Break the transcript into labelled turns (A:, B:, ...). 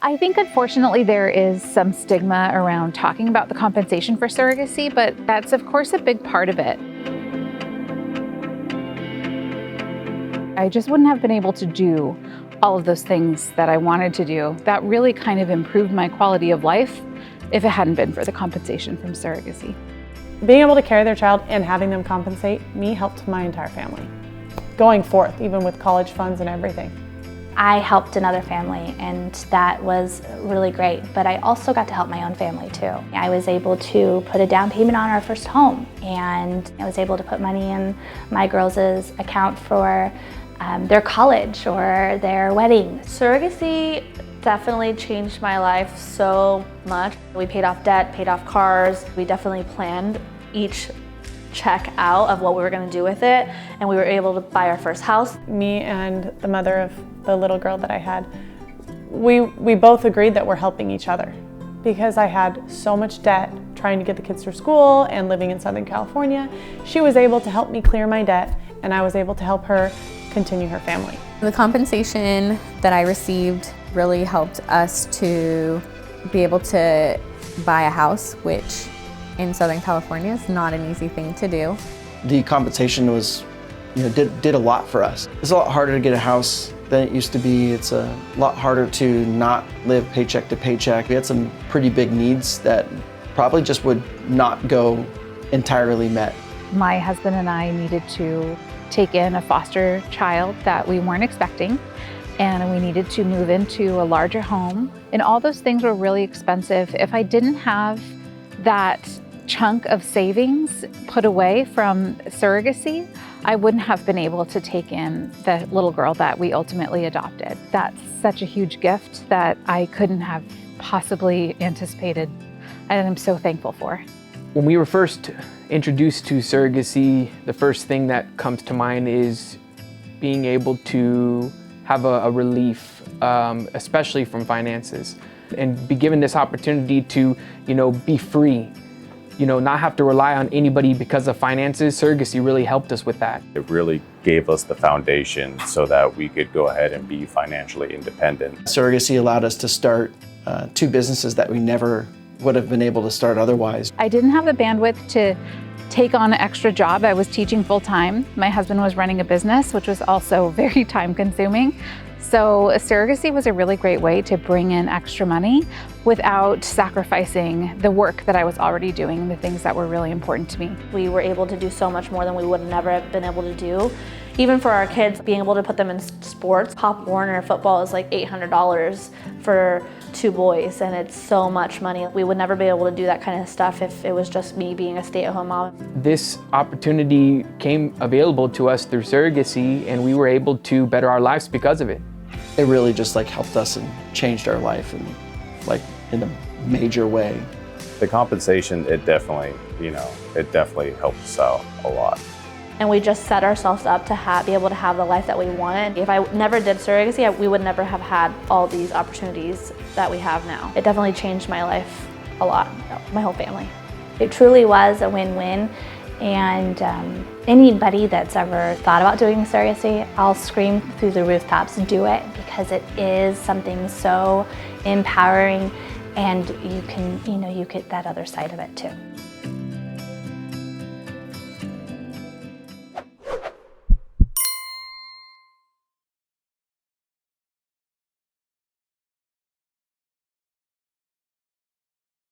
A: I think unfortunately there is some stigma around talking about the compensation for surrogacy, but that's of course a big part of it. I just wouldn't have been able to do all of those things that I wanted to do. That really kind of improved my quality of life if it hadn't been for the compensation from surrogacy.
B: Being able to carry their child and having them compensate me helped my entire family. Going forth, even with college funds and everything.
C: I helped another family and that was really great, but I also got to help my own family too. I was able to put a down payment on our first home, and I was able to put money in my girls' account for their college or their wedding.
D: Surrogacy definitely changed my life so much. We paid off debt, paid off cars. We definitely planned each check out of what we were going to do with it, and we were able to buy our first house.
B: Me and the mother of the little girl that I had, we both agreed that we're helping each other, because I had so much debt trying to get the kids through school and living in Southern California. She was able to help me clear my debt, and I was able to help her continue her family.
E: The compensation that I received really helped us to be able to buy a house, which in Southern California is not an easy thing to do.
F: The compensation was, did a lot for us. It's a lot harder to get a house than it used to be. It's a lot harder to not live paycheck to paycheck. We had some pretty big needs that probably just would not go entirely met.
A: My husband and I needed to take in a foster child that we weren't expecting, and we needed to move into a larger home. And all those things were really expensive. If I didn't have that chunk of savings put away from surrogacy, I wouldn't have been able to take in the little girl that we ultimately adopted. That's such a huge gift that I couldn't have possibly anticipated, and I'm so thankful for.
G: When we were first introduced to surrogacy, the first thing that comes to mind is being able to have a relief, especially from finances, and be given this opportunity to, be free, not have to rely on anybody because of finances. Surrogacy really helped us with that.
H: It really gave us the foundation so that we could go ahead and be financially independent.
F: Surrogacy allowed us to start two businesses that we never would have been able to start otherwise.
A: I didn't have the bandwidth to take on an extra job. I was teaching full-time. My husband was running a business, which was also very time-consuming. So surrogacy was a really great way to bring in extra money without sacrificing the work that I was already doing, the things that were really important to me.
D: We were able to do so much more than we would have never been able to do. Even for our kids, being able to put them in sports, Pop Warner football is like $800 for 2 boys, and it's so much money. We would never be able to do that kind of stuff if it was just me being a stay-at-home mom.
G: This opportunity came available to us through surrogacy, and we were able to better our lives because of it.
F: It really just helped us and changed our life and in a major way.
H: The compensation, it definitely helped us out a lot.
D: And we just set ourselves up to be able to have the life that we wanted. If I never did surrogacy, we would never have had all these opportunities that we have now. It definitely changed my life a lot, my whole family.
C: It truly was a win-win, and anybody that's ever thought about doing surrogacy, I'll scream through the rooftops, do it, because it is something so empowering, and you get that other side of it too.